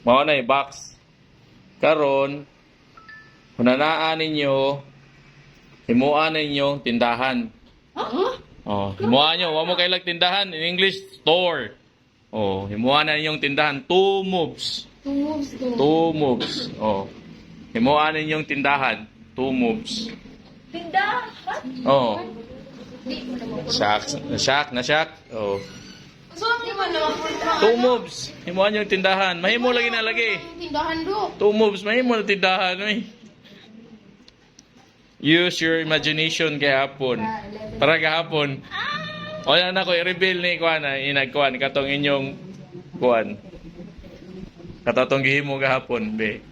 Mao na box. Karon, hunanaan ninyo, himuan ninyo tindahan. Oh, himuan nyo. Huwag mo kailag tindahan. In English, store. Oh, himuan na ninyong tindahan. 2 moves. 2 moves. Oh. Himuan ninyong tindahan. 2 moves. Tindahan? Oh. Shock. Oh. So, di ba naman? 2 moves. Himuan yung tindahan. Mahimo lagi na lagi. Tindahan do. 2 moves. Mahimo na tindahan. Uy. Use your imagination gahapon. Para gahapon. O yan ako, i-reveal ni Kuan. Inagkuan. Katong inyong Kuan. Katotong gihimo gahapon. Be.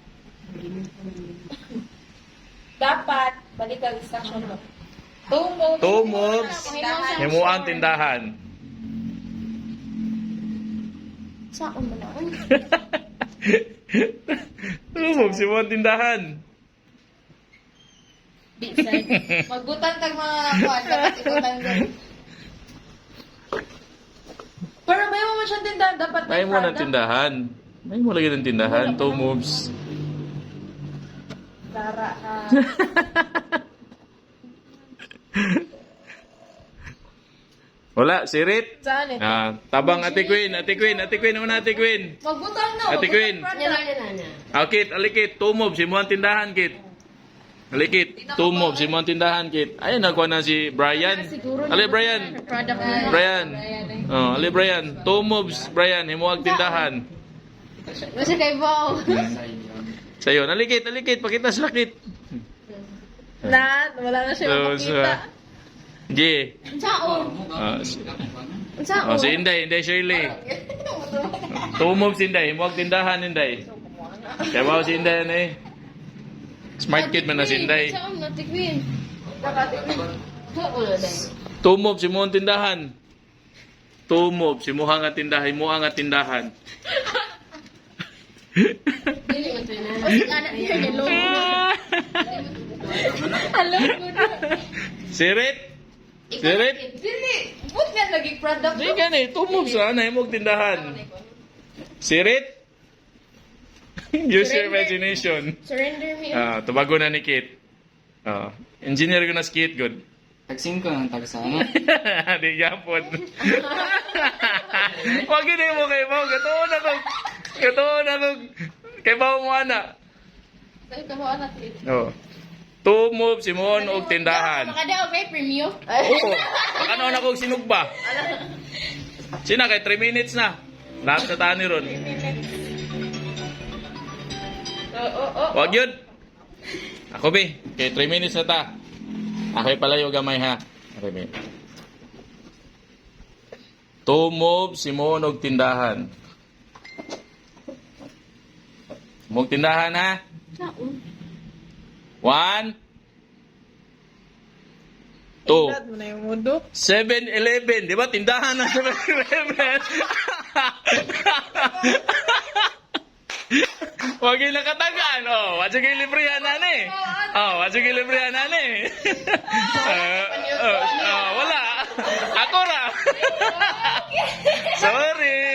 Dapat, balik ang instruction mo. 2 moves. 2 moves. Himuan tindahan. Saan mo na? 2 moves. Himuan tindahan. Magbutan kag mga kuan, dapat ikutan ka. Pero may mo siyang tindahan, dapat May mo ng tindahan. May mo lagi ng tindahan. 2 moves. Dara ka. Wala, sirit. Saan eh? Tabang Ate Queen. Ate Queen. Una Ate Queen. Magbutan na. Ate Queen. Yan. Kit, alikit. 2 moves. Himuan tindahan, Kit. Alikit. 2 moves. Himuan tindahan, Kit. Ayun, nakuha na si Brian. Ali, Brian. Brian. Oh, ali, Brian. 2 moves, Brian. Himuan tindahan. Kasi kay Bao. Sa'yo. Alikit. Pakita sila, Kit. Wala na siya makikita. G. Saan? Saan? Si Inday Shirley. 2 moves, Inday. Himuan tindahan, Inday. Kaya ba si Inday yan eh. Smart kid man na si Inday. Saan na, Tikwin? Saan na, 2 moves, himuan tindahan. 2 moves, himuha nga tindahan. Himuha nga tindahan. Sirit? Sirit? Dili. Ba't nga naging product? Di ka eh. 2 moves ha. Himuha tindahan. Sirit? Use your imagination. Surrender me. Tubago na ni Kit. Engineer ko na si Kit, good. Tag-5 ang tag-sama. Di yapon. Wag gini mo kay Bao. Gatoon ako. Kay Bao mo ana. Sa'yo ka ba natin? 2 moves, simon og tindahan. Makada okay, premium. Oo. Ano na kong sinugba? Sina kay 3 minutes na. Lahat sa tani ron. Wag yun. Ako be, kay 3 minutes na ta. Ako'y palayo gamay ha. Okay, be. 2 moves, simon og tindahan. Mog tindahan ha. 1 2 7-Eleven, di ba? Tindahan na 7-Eleven. Wag yung nakatagaan. Wag yung librihan na ni. Wag yung librihan na ni. Wala. Ako ra. Sorry.